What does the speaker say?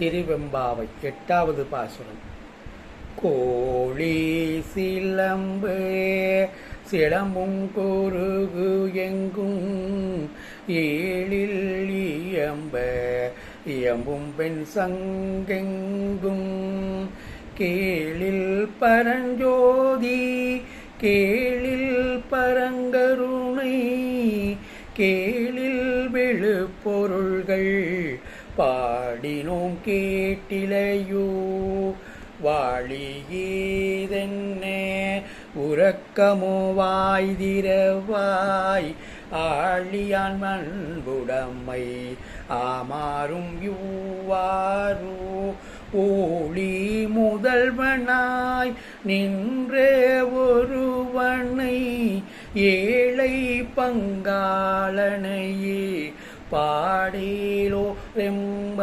திருவெம்பாவை எட்டாவது பாசுரம். கோழி சிலம்பு சிலம்பும் குருகு எங்கும் ஏழில் இயம்ப இயம்பும் பெண் சங்கெங்கும் கேளில் பரஞ்சோதி கேளில் பரங்கருணை கேளில் விழுப்பொருள்கள் பாடினோம் கேட்டிலையோ வாழியேதென்ன உறக்கமோ வாய்திரவாய் ஆழியான் மண்புடமை ஆமாறும் யூவாரோ ஓளி முதல்வனாய் நின்ற ஒருவனை ஏழை பங்காளனையே பாடேலோ ரெம்பாவாய்.